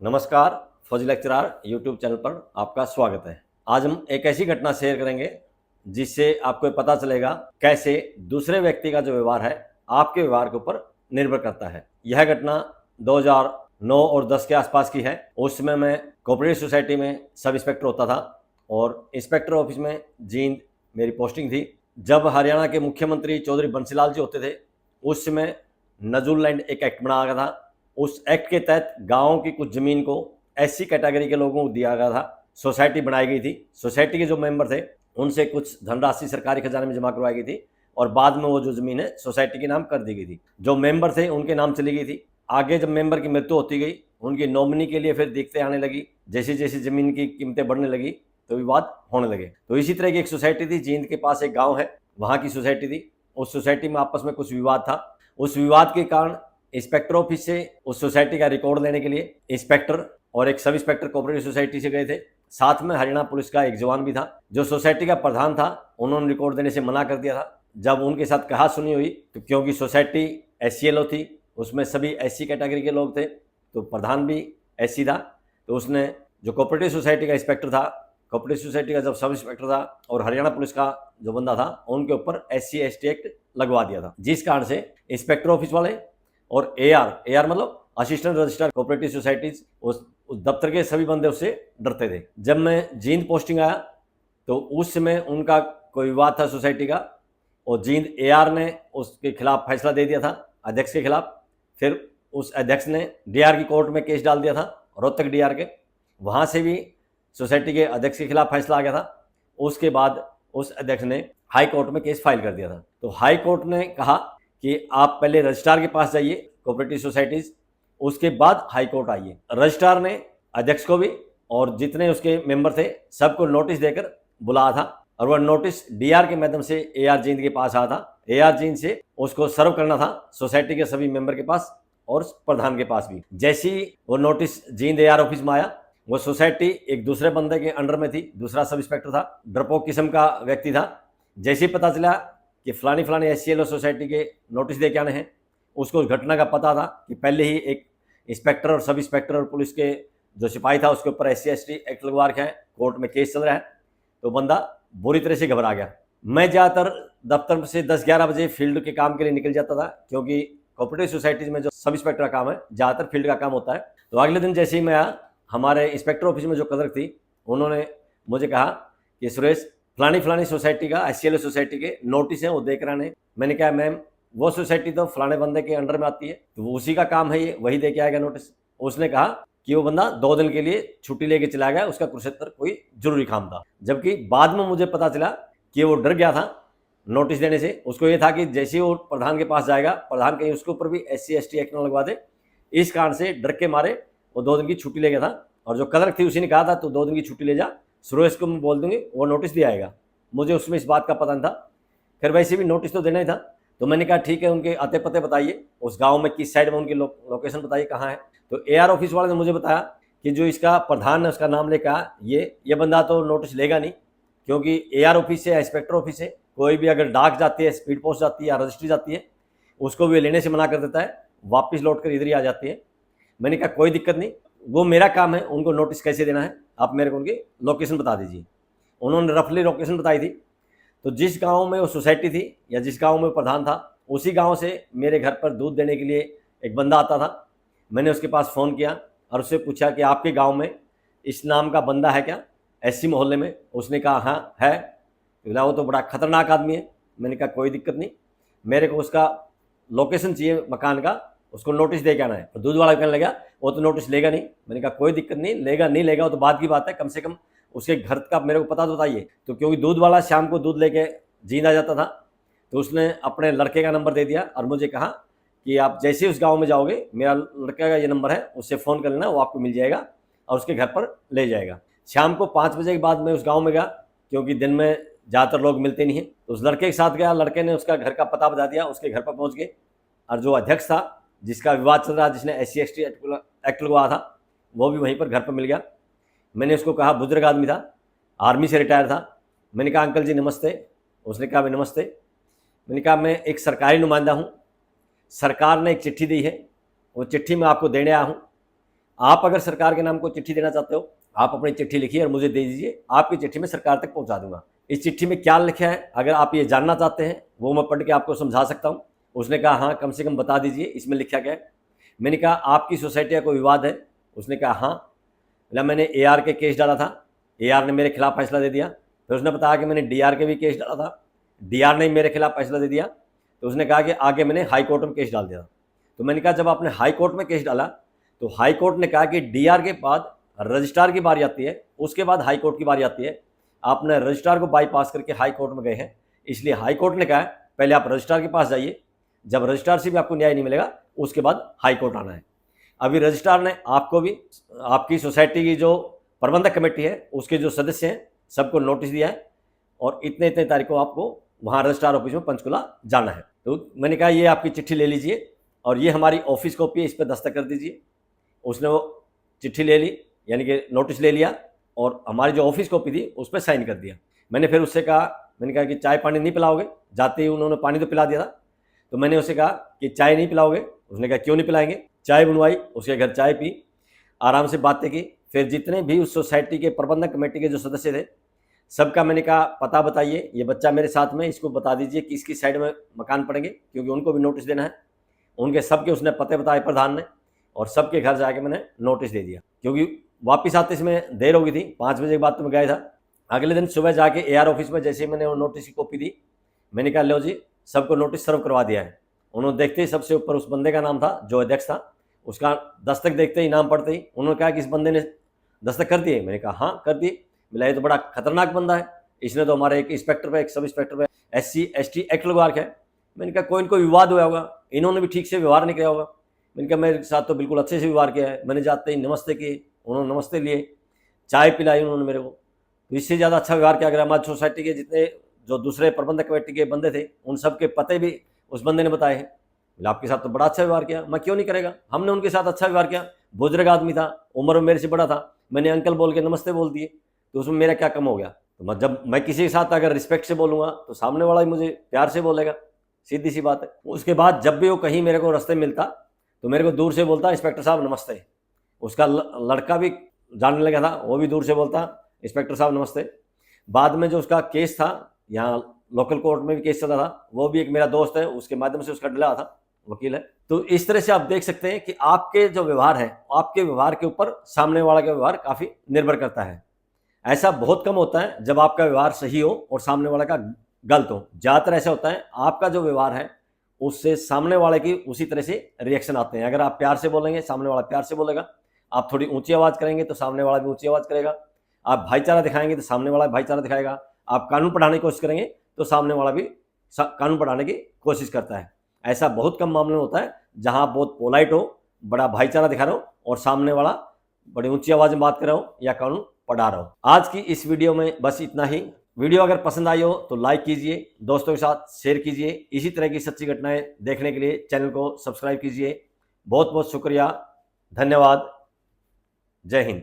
नमस्कार, फौजी lecturer YouTube channel पर आपका स्वागत है। आज हम एक ऐसी घटना शेयर करेंगे जिससे आपको पता चलेगा कैसे दूसरे व्यक्ति का जो व्यवहार है आपके व्यवहार के ऊपर निर्भर करता है। यह घटना 2009 और 10 के आसपास की है। उस समय मैं कोऑपरेटिव सोसाइटी में सब इंस्पेक्टर होता था और इंस्पेक्टर ऑफिस में जींद मेरी पोस्टिंग थी। जब हरियाणा के मुख्यमंत्री चौधरी बंसीलाल जी होते थे, उस समय नजुल लैंड एक एक्ट बना गया था। उस एक्ट के तहत गाँव की कुछ ज़मीन को एससी कैटेगरी के लोगों को दिया गया था। सोसाइटी बनाई गई थी। सोसाइटी के जो मेंबर थे उनसे कुछ धनराशि सरकारी खजाने में जमा करवाई गई थी और बाद में वो जो ज़मीन है सोसाइटी के नाम कर दी गई थी। जो मेंबर थे उनके नाम चली गई थी। आगे जब मेंबर की मृत्यु होती गई, उनकी नॉमिनी के लिए फिर दिक्कतें आने लगी। जैसे जैसे ज़मीन की कीमतें बढ़ने लगी तो विवाद होने लगे। तो इसी तरह की एक सोसाइटी थी, जींद के पास एक गाँव है, वहाँ की सोसाइटी थी। उस सोसाइटी में आपस में कुछ विवाद था। उस विवाद के कारण इंस्पेक्टर ऑफिस से उस सोसाइटी का रिकॉर्ड लेने के लिए इंस्पेक्टर और एक सब इंस्पेक्टर कोऑपरेटिव सोसाइटी से गए थे। साथ में हरियाणा पुलिस का एक जवान भी था। जो सोसाइटी का प्रधान था, उन्होंने रिकॉर्ड देने से मना कर दिया था। जब उनके साथ कहा सुनी हुई तो क्योंकि सोसाइटी SCLO थी, उसमें सभी SC कैटेगरी के लोग थे, तो प्रधान भी SC था। तो उसने जो कोऑपरेटिव सोसाइटी का इंस्पेक्टर था, कोऑपरेटिव सोसाइटी का जब सब इंस्पेक्टर था और हरियाणा पुलिस का जो बंदा था, उनके ऊपर SC/ST एक्ट लगवा दिया था। जिस कारण से इंस्पेक्टर ऑफिस वाले और AR मतलब असिस्टेंट रजिस्ट्रार कोऑपरेटिव सोसाइटीज, उस दफ्तर के सभी बंदे उससे डरते थे। जब मैं जींद पोस्टिंग आया तो उस समय उनका कोई विवाद था सोसाइटी का और जींद AR ने उसके खिलाफ फैसला दे दिया था, अध्यक्ष के खिलाफ। फिर उस अध्यक्ष ने DR की कोर्ट में केस डाल दिया था, रोहतक DR के। वहाँ से भी सोसाइटी के अध्यक्ष के खिलाफ फैसला आ गया था। उसके बाद उस अध्यक्ष ने हाई कोर्ट में केस फाइल कर दिया था। तो हाई कोर्ट ने कहा कि आप पहले रजिस्ट्रार के पास जाइए कोऑपरेटिव सोसाइटीज, उसके बाद हाई कोर्ट आइए। रजिस्ट्रार ने अध्यक्ष को भी और जितने उसके मेंबर थे सबको नोटिस देकर बुलाया था और वह नोटिस DR के माध्यम से AR जींद के पास आया था। AR जींद से उसको सर्व करना था सोसाइटी के सभी मेंबर के पास और प्रधान के पास भी। जैसे ही वो नोटिस जींद AR ऑफिस में आया, वो सोसाइटी एक दूसरे बंदे के अंडर में थी, दूसरा सब इंस्पेक्टर था, डरपोक किस्म का व्यक्ति था। जैसे ही पता चला कि फलानी SCLO सोसाइटी के नोटिस दे के आने हैं, उसको उस घटना का पता था कि पहले ही एक इंस्पेक्टर और सब इंस्पेक्टर और पुलिस के जो सिपाही था उसके ऊपर SC/ST एक्ट लगवा रखे हैं, कोर्ट में केस चल रहा है। तो बंदा बुरी तरह से घबरा गया। मैं ज़्यादातर दफ्तर से 10-11 बजे फील्ड के काम के लिए निकल जाता था, क्योंकि कोऑपरेटिव सोसाइटीज में जो सब इंस्पेक्टर का काम है ज़्यादातर फील्ड का काम होता है। तो अगले दिन जैसे ही मैं आया, हमारे इंस्पेक्टर ऑफिस में जो क्लर्क थी, उन्होंने मुझे कहा कि सुरेश, फलानी सोसाइटी का SCLO सोसाइटी के नोटिस हैं, वो देख रहे हैं। मैंने कहा मैम, वो सोसाइटी तो फलाने बंदे के अंडर में आती है, तो वो उसी का काम है, ये वही दे के आएगा नोटिस। उसने कहा कि वो बंदा 2 दिन के लिए छुट्टी लेके चला गया, उसका कुरुक्षेत्र कोई जरूरी काम था। जबकि बाद में मुझे पता चला कि वो डर गया था नोटिस देने से। उसको ये था कि जैसे वो प्रधान के पास जाएगा, प्रधान कहीं उसके ऊपर भी SC/ST एक्ट न लगवा दे। इस कारण से डर के मारे वो 2 दिन की छुट्टी ले गया था। और जो क्लर्क थी उसी ने कहा था तू 2 दिन की छुट्टी ले जा, सुरेश को मैं बोल दूंगी, वो नोटिस दिया आएगा। मुझे उसमें इस बात का पता नहीं था। फिर वैसे भी नोटिस तो देना ही था, तो मैंने कहा ठीक है, उनके आते पते बताइए, उस गांव में किस साइड में उनकी लोकेशन बताइए कहाँ है। तो AR ऑफिस वाले ने मुझे बताया कि जो इसका प्रधान है उसका नाम लेकर कहा, ये बंदा तो नोटिस लेगा नहीं, क्योंकि AR ऑफिस से या इंस्पेक्टर ऑफिस से कोई भी अगर डाक जाती है, स्पीड पोस्ट जाती है या रजिस्ट्री जाती है, उसको भी लेने से मना कर देता है, वापस लौट कर इधर ही आ जाती है। मैंने कहा कोई दिक्कत नहीं, वो मेरा काम है, उनको नोटिस कैसे देना है, आप मेरे को उनकी लोकेशन बता दीजिए। उन्होंने रफली लोकेशन बताई थी। तो जिस गांव में वो सोसाइटी थी या जिस गांव में प्रधान था, उसी गांव से मेरे घर पर दूध देने के लिए एक बंदा आता था। मैंने उसके पास फ़ोन किया और उससे पूछा कि आपके गांव में इस नाम का बंदा है क्या, SC मोहल्ले में? उसने कहा हाँ है। तो बोला वो तो बड़ा खतरनाक आदमी है। मैंने कहा कोई दिक्कत नहीं, मेरे को उसका लोकेशन चाहिए मकान का, उसको नोटिस दे के आना है। तो दूध वाला कहने लगा वो तो नोटिस लेगा नहीं। मैंने कहा कोई दिक्कत नहीं, लेगा नहीं लेगा वो तो बात की बात है, कम से कम उसके घर का मेरे को पता तो बताइए। तो क्योंकि दूध वाला शाम को दूध लेके जींद आ जाता था, तो उसने अपने लड़के का नंबर दे दिया और मुझे कहा कि आप जैसे ही उस गांव में जाओगे, मेरा लड़के का ये नंबर है, उससे फ़ोन कर लेना, वो आपको मिल जाएगा और उसके घर पर ले जाएगा। शाम को 5 बजे के बाद मैं उस गाँव में गया, क्योंकि दिन में ज़्यादातर लोग मिलते नहीं हैं। तो उस लड़के के साथ गया, लड़के ने उसका घर का पता बता दिया, उसके घर पर पहुँच गए। और जो अध्यक्ष था जिसका विवाद चल रहा, जिसने SC/ST एक्ट लगवाया था, वो भी वहीं पर घर पर मिल गया। मैंने उसको कहा, बुजुर्ग आदमी था, आर्मी से रिटायर था। मैंने कहा अंकल जी नमस्ते। उसने कहा भाई नमस्ते। मैंने कहा मैं एक सरकारी नुमाइंदा हूँ, सरकार ने एक चिट्ठी दी है, वो चिट्ठी मैं आपको देने आया हूँ। आप अगर सरकार के नाम को चिट्ठी देना चाहते हो, आप अपनी चिट्ठी लिखिए और मुझे दे दीजिए, आपकी चिट्ठी मैं सरकार तक पहुंचा दूंगा। इस चिट्ठी में क्या लिखा है अगर आप ये जानना चाहते हैं वो मैं पढ़ के आपको समझा सकता हूँ। उसने कहा हाँ कम से कम बता दीजिए इसमें लिखा क्या है। मैंने कहा आपकी सोसाइटी का कोई विवाद है? उसने कहा हाँ। बोला मैंने AR के केस डाला था, AR ने मेरे खिलाफ फैसला दे दिया। फिर उसने बताया कि मैंने DR के भी केस डाला था, DR ने मेरे खिलाफ फैसला दे दिया। तो उसने कहा कि आगे मैंने हाई कोर्ट में केस डाल दिया। तो मैंने कहा जब आपने हाई कोर्ट में केस डाला तो हाई कोर्ट ने कहा कि DR के बाद रजिस्ट्रार की बारी आती है, उसके बाद हाई कोर्ट की बारी आती है। आपने रजिस्ट्रार को बाईपास करके हाई कोर्ट में गए हैं, इसलिए हाई कोर्ट ने कहा पहले आप रजिस्ट्रार के पास जाइए, जब रजिस्ट्रार से भी आपको न्याय नहीं मिलेगा उसके बाद हाई कोर्ट आना है। अभी रजिस्ट्रार ने आपको भी, आपकी सोसाइटी की जो प्रबंधक कमेटी है उसके जो सदस्य हैं सबको नोटिस दिया है और इतने इतने तारीख को आपको वहाँ रजिस्ट्रार ऑफिस में पंचकुला जाना है। तो मैंने कहा ये आपकी चिट्ठी ले लीजिए और ये हमारी ऑफिस कॉपी है, इस पर दस्तखत कर दीजिए। उसने वो चिट्ठी ले ली, यानी कि नोटिस ले लिया और हमारी जो ऑफिस कॉपी थी उस पर साइन कर दिया। मैंने फिर उससे कहा, मैंने कहा कि चाय पानी नहीं पिलाओगे? जाते ही उन्होंने पानी तो पिला दिया था। तो मैंने उससे कहा कि चाय नहीं पिलाओगे? उसने कहा क्यों नहीं पिलाएंगे। चाय बनवाई, उसके घर चाय पी, आराम से बातें की। फिर जितने भी उस सोसाइटी के प्रबंधक कमेटी के जो सदस्य थे सबका मैंने कहा पता बताइए, ये बच्चा मेरे साथ में, इसको बता दीजिए कि इसकी साइड में मकान पड़ेंगे, क्योंकि उनको भी नोटिस देना है। उनके सबके उसने पते बताए प्रधान ने और सबके घर जाके मैंने नोटिस दे दिया, क्योंकि वापस आते इसमें देर हो गई थी। 5 बजे के बाद तो मैं गया था। अगले दिन सुबह जाके AR ऑफिस में जैसे ही मैंने वो नोटिस की कॉपी दी, मैंने कहा लो जी सबको नोटिस सर्व करवा दिया है। उन्होंने देखते ही सबसे ऊपर उस बंदे का नाम था जो अध्यक्ष था, उसका दस्तक देखते ही, नाम पढ़ते ही उन्होंने कहा कि इस बंदे ने दस्तक कर दिए। मैंने कहा हाँ कर दिए। बोला ये तो बड़ा खतरनाक बंदा है, इसने तो हमारे एक इंस्पेक्टर पे, एक सब इंस्पेक्टर पे SC ST एक्ट लगवा रखा है। मैंने कहा कोई न कोई विवाद हुआ होगा, इन्होंने भी ठीक से व्यवहार नहीं किया होगा। मैंने कहा मेरे साथ तो बिल्कुल अच्छे से व्यवहार किया है, मैंने जाते ही नमस्ते किए, उन्होंने नमस्ते लिए, चाय पिलाई उन्होंने मेरे को। तो इससे ज़्यादा अच्छा व्यवहार क्या करा। हमारी सोसाइटी के जितने जो दूसरे प्रबंधक कमेटी के बंदे थे उन सब के पते भी उस बंदे ने बताए हैं। बोला आपके साथ तो बड़ा अच्छा व्यवहार किया। मैं क्यों नहीं करेगा, हमने उनके साथ अच्छा व्यवहार किया। बुजुर्ग आदमी था, उम्र में मेरे से बड़ा था, मैंने अंकल बोल के नमस्ते बोल दिए, तो उसमें मेरा क्या कम हो गया। तो जब मैं किसी के साथ अगर रिस्पेक्ट से बोलूँगा तो सामने वाला ही मुझे प्यार से बोलेगा, सीधी सी बात है। उसके बाद जब भी वो कहीं मेरे को रास्ते मिलता तो मेरे को दूर से बोलता इंस्पेक्टर साहब नमस्ते। उसका लड़का भी जानने लगा था, वो भी दूर से बोलता इंस्पेक्टर साहब नमस्ते। बाद में जो उसका केस था, यहाँ लोकल कोर्ट में भी केस चला था, वो भी एक मेरा दोस्त है, उसके माध्यम से उसका डला था, वकील है। तो इस तरह से आप देख सकते हैं कि आपके जो व्यवहार है, आपके व्यवहार के ऊपर सामने वाला का व्यवहार काफ़ी निर्भर करता है। ऐसा बहुत कम होता है जब आपका व्यवहार सही हो और सामने वाला का गलत हो। ज़्यादातर ऐसा होता है आपका जो व्यवहार है उससे सामने वाले की उसी तरह से रिएक्शन आते हैं। अगर आप प्यार से बोलेंगे सामने वाला प्यार से बोलेगा, आप थोड़ी ऊंची आवाज़ करेंगे तो सामने वाला भी ऊंची आवाज़ करेगा, आप भाईचारा दिखाएंगे तो सामने वाला भाईचारा दिखाएगा, आप कानून पढ़ाने की कोशिश करेंगे तो सामने वाला भी कानून पढ़ाने की कोशिश करता है। ऐसा बहुत कम मामले में होता है जहां आप बहुत पोलाइट हो, बड़ा भाईचारा दिखा रहे हो और सामने वाला बड़ी ऊंची आवाज़ में बात कर रहे हो या कानून पढ़ा रहा हो। आज की इस वीडियो में बस इतना ही। वीडियो अगर पसंद आई हो तो लाइक कीजिए, दोस्तों के साथ शेयर कीजिए। इसी तरह की सच्ची घटनाएं देखने के लिए चैनल को सब्सक्राइब कीजिए। बहुत बहुत शुक्रिया, धन्यवाद, जय हिंद।